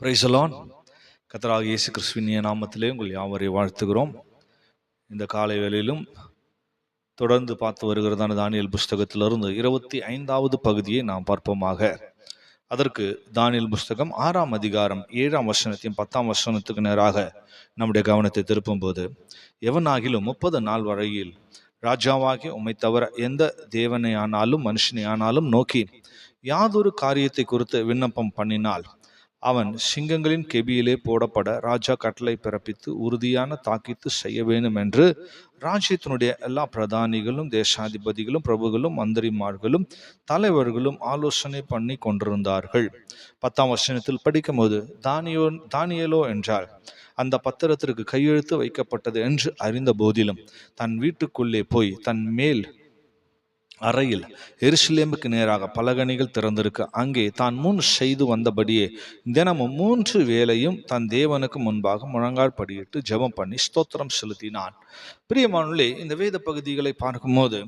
Praise the Lord. கர்த்தராகிய இயேசு கிறிஸ்துவின் நாமத்திலே உங்கள் யாவரை வாழ்த்துகிறோம். இந்த காலை வேளையிலும் தொடர்ந்து பார்த்து வருகிறதான தானியேல் புஸ்தகத்திலிருந்து 25வது பகுதியை நாம் பார்ப்போமாக. அதற்கு தானியேல் புஸ்தகம் 6ஆம் அதிகாரம் 7ஆம் வசனத்தையும் 10ஆம் வசனத்துக்கு நேராக நம்முடைய கவனத்தை திருப்பும் போது, எவனாகிலும் 30 நாள் வரையில் ராஜாவாகி உம்மை தவிர எந்த தேவனை ஆனாலும் மனுஷனை ஆனாலும் நோக்கி யாதொரு காரியத்தை குறித்து விண்ணப்பம் பண்ணினால் அவன் சிங்கங்களின் கெபியிலே போடப்பட ராஜா கட்டளை பிறப்பித்து உறுதியான தாக்கீத்து செய்ய வேண்டும் என்று ராஜ்யத்தினுடைய எல்லா பிரதானிகளும் தேசாதிபதிகளும் பிரபுகளும் மந்திரிமார்களும் தலைவர்களும் ஆலோசனை பண்ணி கொண்டிருந்தார்கள். 10ஆம் வசனத்தில் படிக்கும் போது, தானியேலோ என்றால் அந்த பத்திரத்திற்கு கையெழுத்து வைக்கப்பட்டது என்று அறிந்த போதிலும் தன் வீட்டுக்குள்ளே போய் தன் மேல் அறையில் எருசலேமுக்கு நேராக பலகணிகள் திறந்திருக்க அங்கே தான் முன் செய்து வந்தபடியே தினமும் 3 வேளையும் தன் தேவனுக்கு முன்பாக முழங்கால் படியிட்டு ஜெபம் பண்ணி ஸ்தோத்திரம் செலுத்தினான். பிரியமானவர்களே, இந்த வேத பகுதிகளை பார்க்கும்போது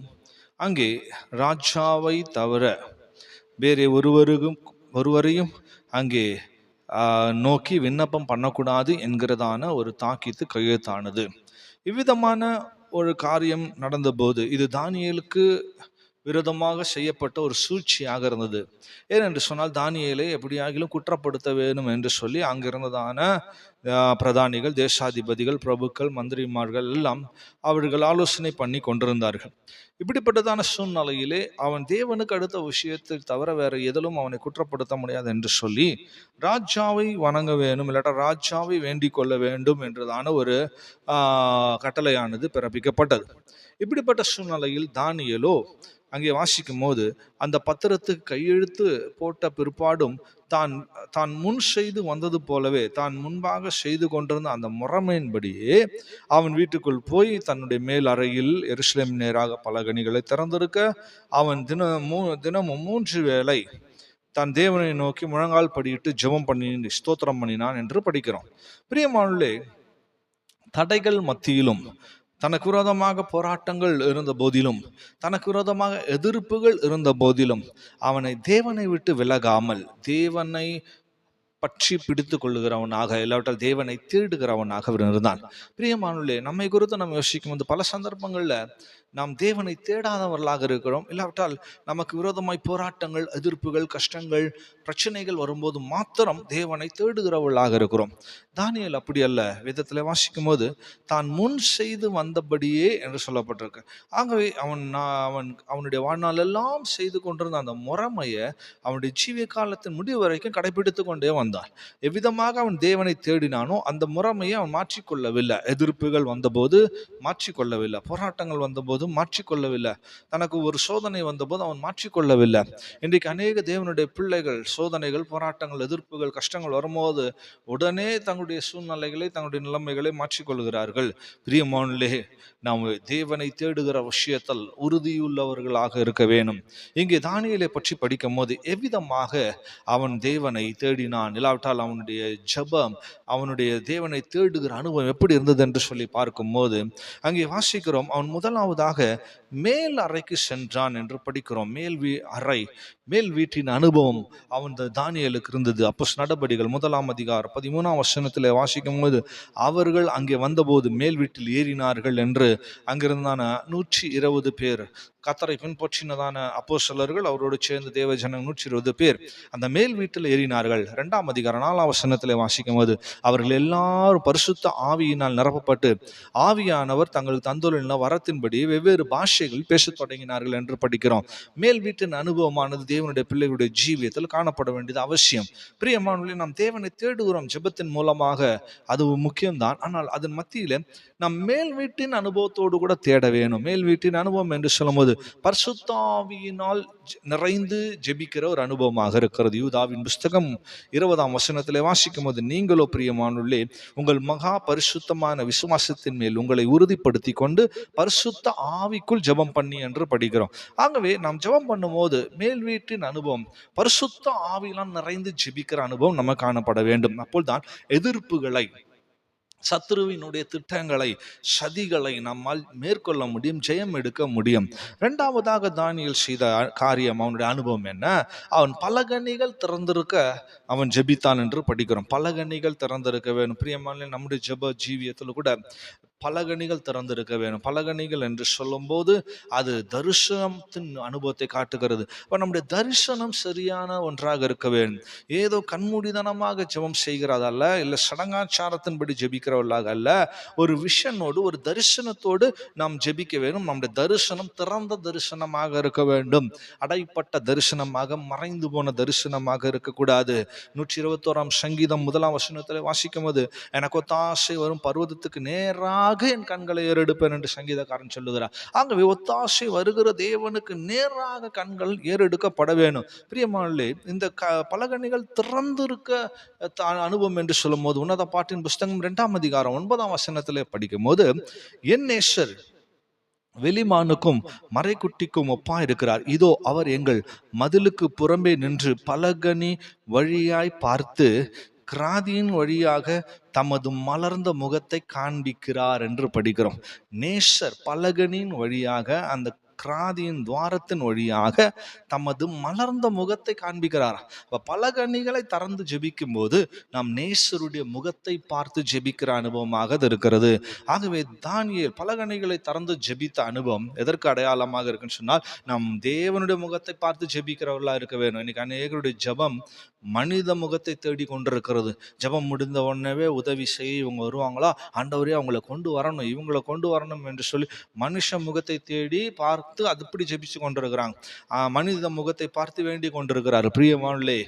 அங்கே ராஜாவை தவிர வேறு ஒருவரையும் அங்கே நோக்கி விண்ணப்பம் பண்ணக்கூடாது என்கிறதான ஒரு தாக்கீத்து கையெழுத்தானது. இவ்விதமான ஒரு காரியம் நடந்தபோது இது தானியேலுக்கு விரோதமாக செய்யப்பட்ட ஒரு சூழ்ச்சியாக இருந்தது. ஏனென்று சொன்னால், தானியேலை எப்படியாகிலும் குற்றப்படுத்த வேண்டும் என்று சொல்லி அங்கிருந்ததான பிரதானிகள், தேசாதிபதிகள், பிரபுக்கள், மந்திரிமார்கள் எல்லாம் அவர்கள் ஆலோசனை பண்ணி கொண்டிருந்தார்கள். இப்படிப்பட்டதான சூழ்நிலையிலே அவன் தேவனுக்கு அடுத்த விஷயத்தை தவிர வேற எதிலும் அவனை குற்றப்படுத்த முடியாது என்று சொல்லி ராஜாவை வணங்க வேண்டும், இல்லாட்டா ராஜாவை வேண்டிக் கொள்ள வேண்டும் என்றதான ஒரு கட்டளையானது பிறப்பிக்கப்பட்டது. இப்படிப்பட்ட சூழ்நிலையில் தானியேலோ அங்கே வாசிக்கும் போது அந்த பத்திரத்துக்கு கையெழுத்து போட்ட பிற்பாடும் தான் முன் செய்து வந்தது போலவே தான் முன்பாக செய்து கொண்டிருந்த அந்த முறைமையின்படியே அவன் வீட்டுக்குள் போய் தன்னுடைய மேல் அறையில் எருசலேம் நேராக பலகணிகளை திறந்திருக்க அவன் தினமும் 3 வேளை தன் தேவனை நோக்கி முழங்கால் படியிட்டு ஜெபம் பண்ணி ஸ்தோத்திரம் பண்ணினான் என்று படிக்கிறோம். பிரியமானவர்களே, தடைகள் மத்தியிலும் தனக்கு விரோதமாக போராட்டங்கள் இருந்த போதிலும் தனக்கு விரோதமாக எதிர்ப்புகள் இருந்த போதிலும் அவனை தேவனை விட்டு விலகாமல் தேவனை பற்றி பிடித்து கொள்ளுகிறவனாக, இல்லாவிட்டால் தேவனை தேடுகிறவனாக இருந்தான். பிரியமானவர்களே, நம்மை குறித்து நம்ம யோசிக்கும் போது பல சந்தர்ப்பங்கள்ல நாம் தேவனை தேடாதவர்களாக இருக்கிறோம். இல்லாவிட்டால் நமக்கு விரோதமாய் போராட்டங்கள், எதிர்ப்புகள், கஷ்டங்கள், பிரச்சனைகள் வரும்போது மாத்திரம் தேவனை தேடுகிறவர்களாக இருக்கிறோம். தானியேல் அப்படி அல்ல. வேதத்தில் வாசிக்கும் போது தான் முன் செய்து வந்தபடியே என்று சொல்லப்பட்டிருக்கு. ஆகவே அவனுடைய வாழ்நாள் எல்லாம் செய்து கொண்டிருந்த அந்த முறைமையை அவனுடைய ஜீவிய காலத்தின் முடிவு வரைக்கும் கடைபிடித்து கொண்டே வந்தான். எவ்விதமாக அவன் தேவனை தேடினானோ அந்த முறைமையை அவன் மாற்றிக்கொள்ளவில்லை. எதிர்ப்புகள் வந்தபோது மாற்றிக்கொள்ளவில்லை, போராட்டங்கள் வந்தபோது மாற்றிக்கொள்ளவில்லை, தனக்கு ஒரு சோதனை வந்தபோது அவன் மாற்றிக்கொள்ளவில்லை. இன்றைக்கு அநேக தேவனுடைய பிள்ளைகள் சோதனைகள், போராட்டங்கள், எதிர்ப்புகள், கஷ்டங்கள் வரும்போது உடனே தங்களுடைய சூழ்நிலைகளை, தங்களுடைய நிலைமைகளை மாற்றிக்கொள்கிறார்கள். பிரியமானவர்களே, நாம் தேவனை தேடுகிற விஷயத்தில் உறுதியுள்ளவர்களாக இருக்க வேணும். இங்கே தானியேலை பற்றி படிக்கும் போது எவ்விதமாக அவன் தேவனை தேடினான், இல்லாவிட்டால் அவனுடைய ஜெபம், அவனுடைய தேவனை தேடுகிற அனுபவம் எப்படி இருந்தது என்று சொல்லி பார்க்கும்போது அங்கே வாசிக்கிறோம், அவன் முதலாவதாக மேல் அறைக்கு சென்றான் என்று படிக்கிறோம். மேல் வீட்டின் அனுபவம் அவன் தானியேலுக்கு இருந்தது. அப்போஸ்தலர் நடபடிகள் 1ஆம் அதிகாரம் 13ஆம் வசனத்தில் வாசிக்கும் போது, அவர்கள் அங்கே வந்தபோது மேல் வீட்டில் ஏறினார்கள் என்று அங்கிருந்தான 120 பேர், கர்த்தரை பின்பற்றினதான அப்போஸ்தலர்கள் அவரோடு சேர்ந்து தேவ ஜனம் 120 பேர் அந்த மேல் வீட்டில் ஏறினார்கள். 2ஆம் அதிகாரம் 4ஆம் வசனத்தில் வாசிக்கும் போது, அவர்கள் எல்லாரும் பரிசுத்த ஆவியினால் நிரப்பப்பட்டு ஆவியானவர் தங்கள் தந்துள்ள வரத்தின்படி வெவ்வேறு பாஷைகள் பேசத் தொடங்கினார்கள் என்று படிக்கிறோம். மேல் வீட்டின் அனுபவமானது தேவனுடைய பிள்ளைகளுடைய ஜீவியத்தில் காணப்பட வேண்டியது அவசியம். பிரியமானவர்களே, நாம் தேவனை தேடுகிறோம் ஜெபத்தின் மூலமாக, அது முக்கியம்தான். ஆனால் அதன் மத்தியில நாம் மேல் வீட்டின் அனுபவத்தோடு கூட தேட வேணும். மேல் வீட்டின் அனுபவம் என்று சொல்லும்போது பரிசுத்த ஆவியினால் நிறைந்து ஜெபிக்கிற ஒரு அனுபவமாக இருக்கிறது. யூதாவின் புஸ்தகம் 20ஆம் வசனத்திலே வாசிக்கும் போது, நீங்களோ பிரியமானவர்களே உங்கள் மகா பரிசுத்தமான விசுவாசத்தின் மேல் உங்களை உறுதிப்படுத்தி கொண்டு பரிசுத்த ஆவிக்குள் ஜெபம் பண்ணி என்று படிக்கிறோம். ஆகவே நாம் ஜெபம் பண்ணும் போது மேல் வீட்டின் அனுபவம், பரிசுத்த ஆவியினால் நிறைந்து ஜெபிக்கிற அனுபவம் நம்ம காணப்பட வேண்டும். அப்போல்தான் எதிர்ப்புகளை, சத்துருவினுடைய திட்டங்களை, சதிகளை நம்மால் மேற்கொள்ள முடியும், ஜெயம் எடுக்க முடியும். இரண்டாவதாக தானியேல் செய்த காரியம், அவனுடைய அனுபவம் என்ன? அவன் பலகணிகள் திறந்திருக்க அவன் ஜெபித்தான் என்று படிக்கிறோம். பலகணிகள் திறந்திருக்க வேணும். பிரியமான நம்முடைய ஜெப ஜீவியத்தில் கூட பலகணிகள் திறந்திருக்க வேணும். பலகணிகள் என்று சொல்லும்போது அது தரிசனத்தின் அனுபவத்தை காட்டுகிறது. இப்போ நம்முடைய தரிசனம் சரியான ஒன்றாக இருக்க வேண்டும். ஏதோ கண்மூடிதனமாக ஜெபம் செய்கிறதல்ல, இல்லை சடங்காச்சாரத்தின்படி ஜெபிக்கிறவர்களாக அல்ல. ஒரு விஷனோடு, ஒரு தரிசனத்தோடு நாம் ஜெபிக்க வேண்டும். நம்முடைய தரிசனம் திறந்த தரிசனமாக இருக்க வேண்டும். அடைப்பட்ட தரிசனமாக, மறைந்து போன தரிசனமாக இருக்கக்கூடாது. 121 சங்கீதம் 1 வசனத்தில் வாசிக்கும் போது, எனக்கு ஒத்தாசை வரும் பர்வதத்துக்கு நேராக என் கண்களை ஏறெடுப்பேன் என்று சங்கீதக்காரன் சொல்லுகிறார். ஆகவே ஒத்தாசை வருகிற தேவனுக்கு நேராக கண்கள் ஏறெடுக்கப்பட வேணும். பிரியமானவர்களே, இந்த பலகணிகள் திறந்திருக்க அனுபவம் என்று சொல்லும் போது, உன்னத பாட்டின் புஸ்தகம் 2 அதிகாரம் 9 வசனத்திலே படிக்கும் போது, என் நேசர் வெளிமானுக்கும் மறைக்குட்டிக்கும் ஒப்பா இருக்கிறார். இதோ அவர் எங்கள் மதிலுக்கு புறம்பே நின்று பலகனி வழியாய் பார்த்து கிராதியின் வழியாக தமது மலர்ந்த முகத்தை காண்பிக்கிறார் என்று படிக்கிறோம். நேசர் பலகனின் வழியாக, அந்த கிராதியின் துவாரத்தின் வழியாக தமது மலர்ந்த முகத்தை காண்பிக்கிறார். பலகணிகளை திறந்து ஜெபிக்கும் போது நாம் நேசருடைய முகத்தை பார்த்து ஜெபிக்கிற அனுபவமாக அது இருக்கிறது. ஆகவே தானியேல் பலகணிகளை திறந்து ஜெபித்த அனுபவம் எதற்கு அடையாளமாக இருக்குன்னு சொன்னால், நம் தேவனுடைய முகத்தை பார்த்து ஜெபிக்கிறவர்களா இருக்க வேணும். இன்னைக்கு அநேகருடைய ஜெபம் மனித முகத்தை தேடி கொண்டிருக்கிறது. ஜெபம் முடிந்த உடனே உதவி செய்ய இவங்க வருவாங்களா, ஆண்டவரே அவங்களை கொண்டு வரணும், இவங்களை கொண்டு வரணும் என்று சொல்லி மனுஷ முகத்தை தேடி பார்த்து அதுபடி ஜெபிச்சு கொண்டிருக்கிறாங்க. மனித முகத்தை பார்த்து வேண்டி கொண்டிருக்கிறார். பிரியமானவர்களே,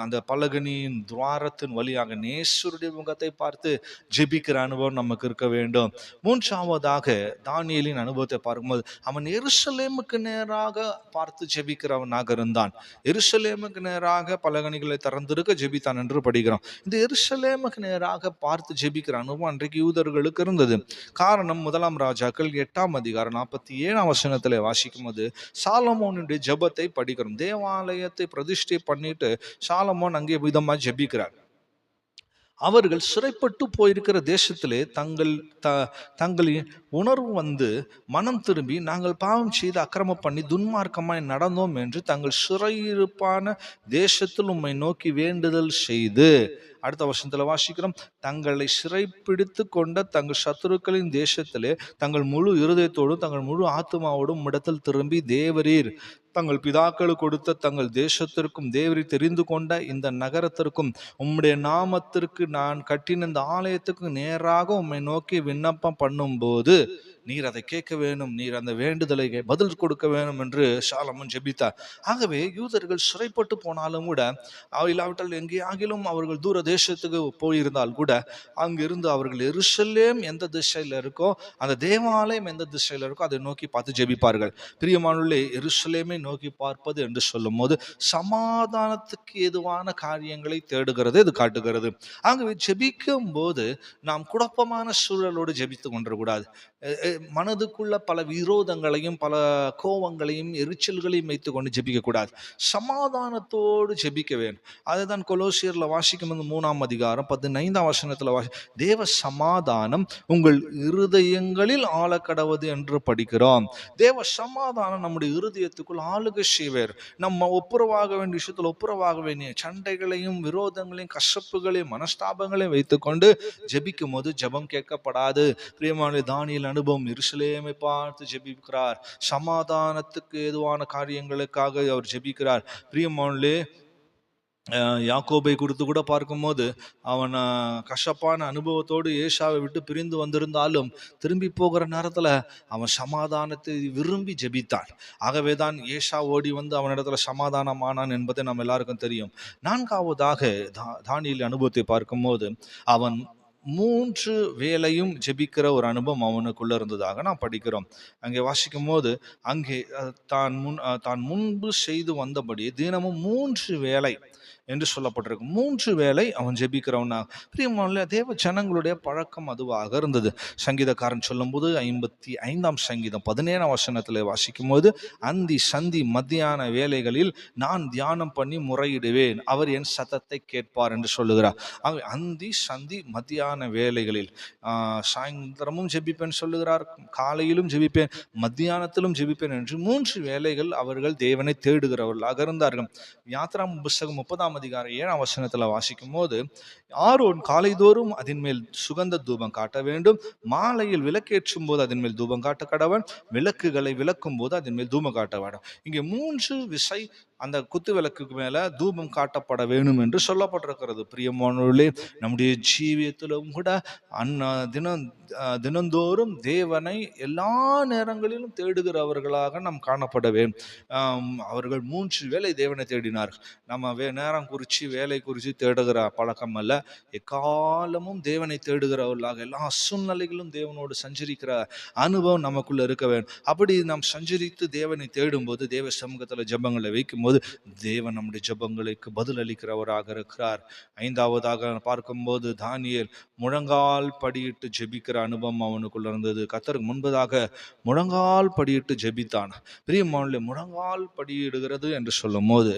அந்த பலகனியின் துவாரத்தின் வழியாக நேசருடைய முகத்தை பார்த்து ஜெபிக்கிற அனுபவம் நமக்கு இருக்க வேண்டும். மூன்றாவதாக தானியேலின் அனுபவத்தை பார்க்கும்போது, அவன் எருசலேமுக்கு நேராக பார்த்து ஜெபிக்கிறவனாக இருந்தான். எருசலேமுக்கு நேராக பலகணிகளை திறந்திருக்க ஜெபித்தான் என்று படிக்கிறோம். இந்த எருசலேமுக்கு நேராக பார்த்து ஜெபிக்கிற அனுபவம் அன்றைக்கு யூதர்களுக்கு இருந்தது. காரணம், 1 ராஜாக்கள் 8 அதிகாரம் 47 வசனத்திலே வாசிக்கும் போது சாலமோனுடைய ஜெபத்தை படிக்கிறோம். தேவாலயத்தை பிரதிஷ்டை பண்ணிட்டு சாலமோன் அங்கே விதமா ஜெபிக்கிறார். அவர்கள் சிறைப்பட்டு போயிருக்கிற தேசத்திலே தங்களின் உணர்வு வந்து மனம் திரும்பி, நாங்கள் பாவம் செய்து அக்கிரமம் பண்ணி துன்மார்க்கமாய் நடந்தோம் என்று தங்கள் சிறையிருப்பான தேசத்தில் உம்மை நோக்கி வேண்டுதல் செய்து, அடுத்த வருஷத்துல வாசிக்கிறோம், தங்களை சிறைப்பிடித்து கொண்ட தங்கள் சத்துருக்களின் தேசத்திலே தங்கள் முழு இருதயத்தோடும் தங்கள் முழு ஆத்மாவோடும் இடத்தில் திரும்பி, தேவரீர் தங்கள் பிதாக்கள் கொடுத்த தங்கள் தேசத்திற்கும் தேவரீர் தெரிந்து கொண்ட இந்த நகரத்திற்கும் உம்முடைய நாமத்திற்கு நான் கட்டின இந்த ஆலயத்துக்கு நேராக உம்மை நோக்கி விண்ணப்பம் பண்ணும்போது நீர் அதை கேட்க வேணும், நீர் அந்த வேண்டுதலை பதில் கொடுக்க வேணும் என்று சாலமோன் ஜெபித்தார். ஆகவே யூதர்கள் சிறைப்பட்டு போனாலும் கூட, இல்லாவிட்டால் எங்கேயாகிலும் அவர்கள் தூர தேசத்துக்கு போயிருந்தால் கூட, அங்கிருந்து அவர்கள் எருசலேம் எந்த திசையில் இருக்கோ, அந்த தேவாலயம் எந்த திசையில் இருக்கோ அதை நோக்கி பார்த்து ஜெபிப்பார்கள். பிரியமானவர்களே, எருசலேமை நோக்கி பார்ப்பது என்று சொல்லும் போது சமாதானத்துக்கு ஏதுவான காரியங்களை தேடுகிறது இது காட்டுகிறது. ஆகவே ஜெபிக்கும் போது நாம் குழப்பமான சூழலோடு ஜெபித்து கொண்டிருக்கூடாது. மனதுக்குள்ள பல விரோதங்களையும் பல கோவங்களையும் எரிச்சல்களையும் வைத்துக் கொண்டு ஜெபிக்க கூடாது. சமாதானத்தோடு ஜெபிக்க வேண்டும். அதுதான் கொலோசியர்ல வாசிக்கும் 3 அதிகாரம் 15 வசனத்துல தேவ சமாதானம் உங்கள் இருதயங்களில் ஆழக்கடவது என்று படிக்கிறோம். தேவ சமாதானம் நம்முடைய இருதயத்துக்குள் ஆளுகை செய்வார். நம்ம ஒப்புரவாக வேண்டிய விஷயத்துல ஒப்புரவாக வேண்டிய சண்டைகளையும் விரோதங்களையும் கசப்புகளையும் மனஸ்தாபங்களையும் வைத்துக்கொண்டு ஜெபிக்கும் போது ஜெபம் கேட்கப்படாது. பிரியமான தானியேல் அனுபவம், எருசலேமை பார்த்து ஜெபிக்கிறார். சமாதானத்துக்கு ஏதுவான காரியங்களுக்காக அவர் ஜெபிக்கிறார். பிரியமானவர்களே, யாக்கோபை குறித்து கூட பார்க்கும்போது அவன் கசப்பான அனுபவத்தோடு ஏசாவை விட்டு பிரிந்து வந்திருந்தாலும் திரும்பி போகிற நேரத்தில் அவன் சமாதானத்தை விரும்பி ஜெபித்தான். ஆகவே தான் ஏசா ஓடி வந்து அவனிடத்துல சமாதானமானான் என்பதை நம்ம எல்லாருக்கும் தெரியும். 4வது தானியேல் அனுபவத்தை பார்க்கும்போது அவன் 3 வேளையும் ஜெபிக்கிற ஒரு அனுபவம் அவனுக்குள்ள இருந்ததாக நான் படிக்கிறோம். அங்கே வாசிக்கும் போது, அங்கே தான் முன்பு செய்து வந்தபடி தினமும் 3 வேளை என்று சொல்லப்பட்டிருக்கு. 3 வேளை அவன் ஜெபிக்கிறவனா. பிரியமான தேவ ஜனங்களுடைய பழக்கம் அதுவாக இருந்தது. சங்கீதக்காரன் சொல்லும்போது 55ஆம் சங்கீதம் 17ஆம் வசனத்தில் வாசிக்கும் போது, அந்தி சந்தி மத்தியான வேலைகளில் நான் தியானம் பண்ணி முறையிடுவேன், அவர் என் சத்தத்தை கேட்பார் என்று சொல்லுகிறார். அந்தி சந்தி மத்தியான வேலைகளில் சாயந்தரமும் ஜெபிப்பேன் சொல்லுகிறார், காலையிலும் ஜெபிப்பேன், மத்தியானத்திலும் ஜெபிப்பேன் என்று 3 வேலைகள் அவர்கள் தேவனை தேடுகிறவர்களாக இருந்தார்கள். யாத்ராம் புஸ்தகம் 30ஆம் அதிகாரம் 7ஆம் வசனத்தில் வாசிக்கும் போது, ஆரோன் காலைதோறும் அதன் மேல் சுகந்த தூபம் காட்ட வேண்டும், மாலையில் விளக்கேற்றும் போது அதன் மேல் தூபம் காட்ட கடவன், விளக்குகளை விளக்கும் போது அதன் மேல் தூபம் காட்ட வேண்டும். இங்கே 3 விசை அந்த குத்து விளக்குக்கு மேல தூபம் காட்டப்பட வேண்டும் என்று சொல்லப்பட்டிருக்கிறது. பிரியமானவர்களே, நம்முடைய ஜீவியத்திலும் கூட தினந்தோறும் தேவனை எல்லா நேரங்களிலும் தேடுகிறவர்களாக நாம் காணப்பட வேண்டும். அவர்கள் 3 வேளை தேவனை தேடினார்கள். நம்ம நேரம் குறித்து வேலை குறித்து தேடுகிற பழக்கம் அல்ல, எக்காலமும் தேவனை தேடுகிறவர்களாக எல்லா சூழ்நிலைகளும் தேவனோடு சஞ்சரிக்கிற அனுபவம் நமக்குள்ள இருக்க வேண்டும். அப்படி நாம் சஞ்சரித்து தேவனை தேடும் போது, தேவ சமூகத்தில் ஜெபங்களை வைக்கும் போது தேவன் நம்முடைய ஜெபங்களுக்கு பதில் அளிக்கிறவராக இருக்கிறார். 5ஆவதாக பார்க்கும்போது தானியேல் முழங்கால் படியிட்டு ஜெபிக்கிற அனுபவம் அவனுக்குள்ள இருந்தது. கர்த்தருக்கு முன்பதாக முழங்கால் படியிட்டு ஜெபித்தான். பிரியமானவர்களே, முழங்கால் படியிடுகிறது என்று சொல்லும் போது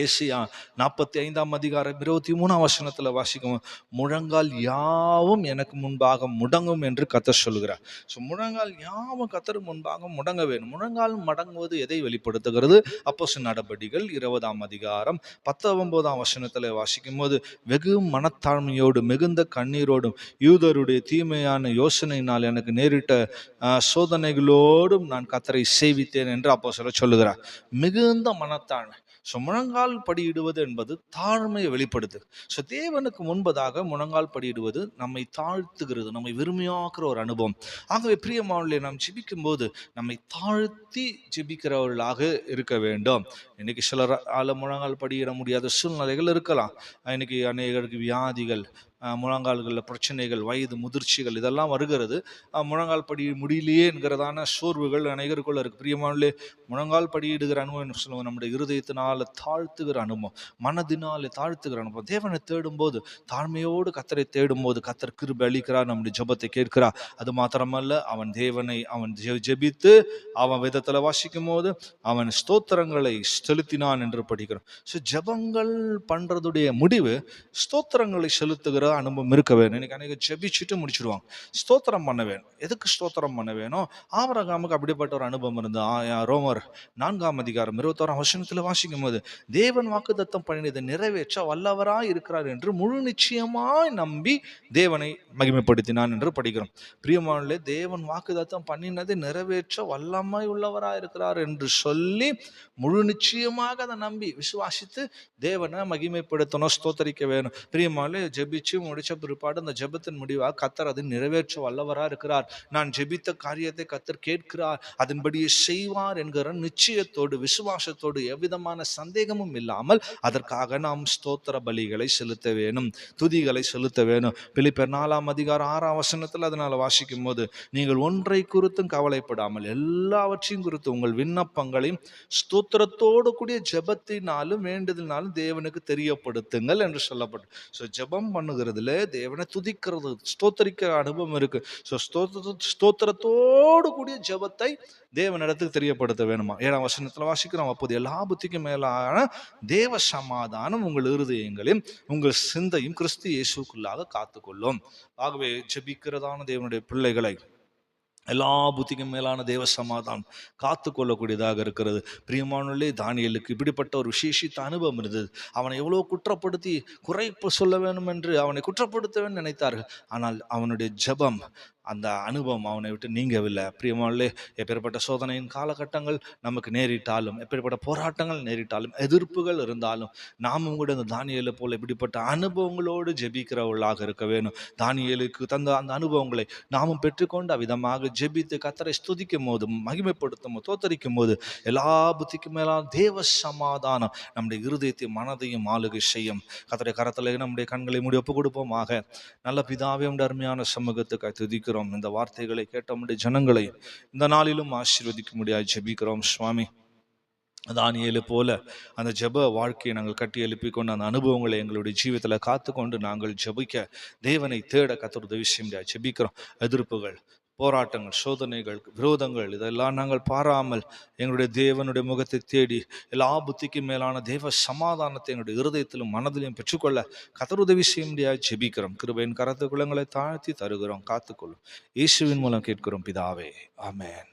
ஏசியா 45ஆம் அதிகாரம் 23ஆம் வசனத்தில் வாசிக்கும், முழங்கால் யாவும் எனக்கு முன்பாக முடங்கும் என்று கர்த்தர் சொல்கிறார். ஸோ முழங்கால் யாவும் கர்த்தருக்கு முன்பாக முடங்க வேண்டும். முழங்கால் மடங்குவது எதை வெளிப்படுத்துகிறது? அப்போஸ்தலர் நடபடிகள் 20ஆம் அதிகாரம் 19ஆம் வசனத்தில் வாசிக்கும் போது, வெகு மனத்தாழ்மையோடு மிகுந்த கண்ணீரோடும் யூதருடைய தீமையான யோசனையினால் எனக்கு நேரிட்ட சோதனைகளோடும் நான் கர்த்தரை சேவித்தேன் என்று அப்போஸ்தலர் சொல்லுகிறார். மிகுந்த மனத்தாழ்மை. ஸோ முழங்கால் படியிடுவது என்பது தாழ்மையை வெளிப்படுது. ஸோ தேவனுக்கு முன்பதாக முழங்கால் படியிடுவது நம்மை தாழ்த்துகிறது, நம்மை வெறுமையாக்குற ஒரு அனுபவம். ஆகவே பிரியமானவர்களே, நாம் ஜெபிக்கும் போது நம்மை தாழ்த்தி ஜெபிக்கிறவர்களாக இருக்க வேண்டும். இன்னைக்கு சிலர் முழங்கால் படியிட முடியாத சூழ்நிலைகள் இருக்கலாம். இன்னைக்கு அநேகருக்கு வியாதிகள், முழங்கால்களில் பிரச்சனைகள், வயது முதிர்ச்சிகள் இதெல்லாம் வருகிறது. முழங்கால் படி முடியலையே என்கிறதான சோர்வுகள் அனைவருக்குள்ள இருக்கு. பிரியமானவர்களே, முழங்கால் படியிடுகிற அனுபவம் சொல்லுவோம், நம்முடைய இருதயத்தினால தாழ்த்துகிற அனுபவம், மனதினாலே தாழ்த்துகிற அனுபவம். தேவனை தேடும்போது, தாழ்மையோடு கர்த்தரை தேடும்போது கர்த்தர் கிருபை அளிக்கிறார், நம்முடைய ஜெபத்தை கேட்கிறார். அது மாத்திரமல்ல, அவன் தேவனை அவன் ஜெபித்து அவன் விதத்தில் வாசிக்கும் போது அவன் ஸ்தோத்திரங்களை செலுத்தினான் என்று படிக்கிறோம். ஸோ ஜெபங்கள் பண்றதுடைய முடிவு ஸ்தோத்திரங்களை செலுத்துகிற அனுபவம் இருக்க வேணும். இன்னைக்கு அநேக ஜெபிச்சுட்டு முடிச்சிடுவாங்க. ஸ்தோத்திரம் பண்ண வேணும். எதுக்கு ஸ்தோத்திரம் பண்ண வேணும்? ஆபிரகாமுக்கு அப்படிப்பட்ட ஒரு அனுபவம் இருந்து ரோமர் 4ஆம் அதிகாரம் 21ஆம் வசனத்தில் வாசிக்கும் போது, தேவன் வாக்குத்தத்தம் பண்ணினதை நிறைவேற்ற வல்லவராய் இருக்கிறார் என்று முழு நிச்சயமாய் நம்பி தேவனை மகிமைப்படுத்தினான் என்று படிக்கிறோம். பிரியமானவர்களே, தேவன் வாக்குத்தத்தம் பண்ணினதை நிறைவேற்ற வல்லமை உள்ளவராய் இருக்கிறார் என்று சொல்லி முழு நிச்சயமாக அதை நம்பி விசுவாசித்து தேவனை மகிமைப்படுத்தணும், ஸ்தோத்தரிக்க வேணும். பிரியமானவர்களே, ஜெபிச்சு முடிச்ச பிற்பாடு அந்த ஜெபத்தின் முடிவாக கர்த்தர் அதை நிறைவேற்ற வல்லவராக இருக்கிறார், நான் ஜெபித்த காரியத்தை கர்த்தர் கேட்கிறார், அதன்படியே செய்வார் என்கிற நிச்சயத்தோடு விசுவாசத்தோடு எவ்விதமான சந்தேகமும் இல்லாமல் அதற்காக நாம் ஸ்தோத்திர பலிகளை செலுத்த வேணும், துதிகளை செலுத்த வேணும். பிலிப்பியர் 4ஆம் அதிகாரம் 6ஆம் வசனத்தில் அதனால வாசிக்கும் போது, நீங்கள் ஒன்றை குறித்தும் கவலைப்படாமல் எல்லாவற்றையும் குறித்து உங்கள் விண்ணப்பங்களையும் ஸ்தோத்திரத்தோடு கூடிய ஜெபத்தினாலும் வேண்டுதலினாலும் தேவனுக்கு தெரியப்படுத்துங்கள் என்று சொல்லப்படும். ஸோ ஜெபம் பண்ணுகிறதுல தேவனை துதிக்கிறது, ஸ்தோத்தரிக்கிற அனுபவம் இருக்கு. ஸோ ஸ்தோத்திரத்தோடு கூடிய ஜெபத்தை தேவனிடத்துக்கு தெரியப்படுத்த வேணுமா? 7ஆம் வசனத்துல வாசிக்கிறோம், அப்போது எல்லா புத்திக்கும் மேலான தேவ சமாதானம் உங்கள் இருதயங்களையும் உங்கள் சிந்தையும் கிறிஸ்து இயேசுக்குள்ளாக காத்துக்கொள்ளும். ஆகவே ஜெபிக்கிறதான தேவனுடைய பிள்ளைகளை எல்லா புத்திக்கும் மேலான தேவ சமாதானம் காத்து கொள்ளக்கூடியதாக இருக்கிறது. பிரியமானவர்களே, தானியேலுக்கு இப்படிப்பட்ட ஒரு விசேஷித்த அனுபவம் இருந்தது. அவனை எவ்வளோ குற்றப்படுத்தி குறைப்பு சொல்ல வேண்டும் என்று அவனை குற்றப்படுத்த வேண்டும் நினைத்தார்கள். ஆனால் அவனுடைய ஜெபம், அந்த அனுபவம் அவனை விட்டு நீங்கவில்லை. பிரியமானவர்களே, எப்பேற்பட்ட சோதனையின் காலகட்டங்கள் நமக்கு நேரிட்டாலும், எப்பேற்பட்ட போராட்டங்கள் நேரிட்டாலும், எதிர்ப்புகள் இருந்தாலும், நாமும் கூட இந்த தானியேலை போல இப்படிப்பட்ட அனுபவங்களோடு ஜெபிக்கிறவர்களாக இருக்க வேணும். தானியேலுக்கு தந்த அந்த அனுபவங்களை நாமும் பெற்றுக்கொண்டு அவ்விதமாக ஜெபித்து கர்த்தரை ஸ்துதிக்கும் போது, மகிமைப்படுத்தும் போது, தோத்தரிக்கும் போது எல்லா புத்திக்கும் மேலான தேவ சமாதானம் நம்முடைய இருதயத்தையும் மனதையும் ஆளுகை செய்யும். கர்த்தருடைய கரத்திலே நம்முடைய கண்களை மூடி ஒப்பு கொடுப்போமாக. நல்ல பிதாவே, உடைய அருமையான சமூகத்துக்காக துதிக்கிறோம். இந்த வார்த்தைகளை கேட்ட நம்முடைய ஜனங்களை இந்த நாளிலும் ஆசீர்வதிக்க முடியாது ஜெபிக்கிறோம் சுவாமி. தானியேலை போல அந்த ஜெப வாழ்க்கையை நாங்கள் கட்டி எழுப்பி கொண்டு அந்த அனுபவங்களை எங்களுடைய ஜீவிதத்தில் காத்து கொண்டு நாங்கள் ஜெபிக்க தேவனை தேட கர்த்தர் உதவி செய்ய முடியாது. ஜெபிக்கிறோம். எதிர்ப்புகள், போராட்டங்கள், சோதனைகள், விரோதங்கள் இதெல்லாம் நாங்கள் பாராமல் எங்களுடைய தேவனுடைய முகத்தை தேடி எல்லா புத்திக்கும் மேலான தேவ சமாதானத்தை எங்களுடைய இருதயத்திலும் மனதிலும் பெற்றுக்கொள்ள கர்த்தர் உதவி செய்ய முடியாது. ஜெபிக்கிறோம். கிருபையின் கரத்துக்குள்ளங்களை தாழ்த்தி தருகிறோம். காத்துக்கொள்ளும். இயேசுவின் மூலம் கேட்கிறோம் பிதாவே. ஆமென்.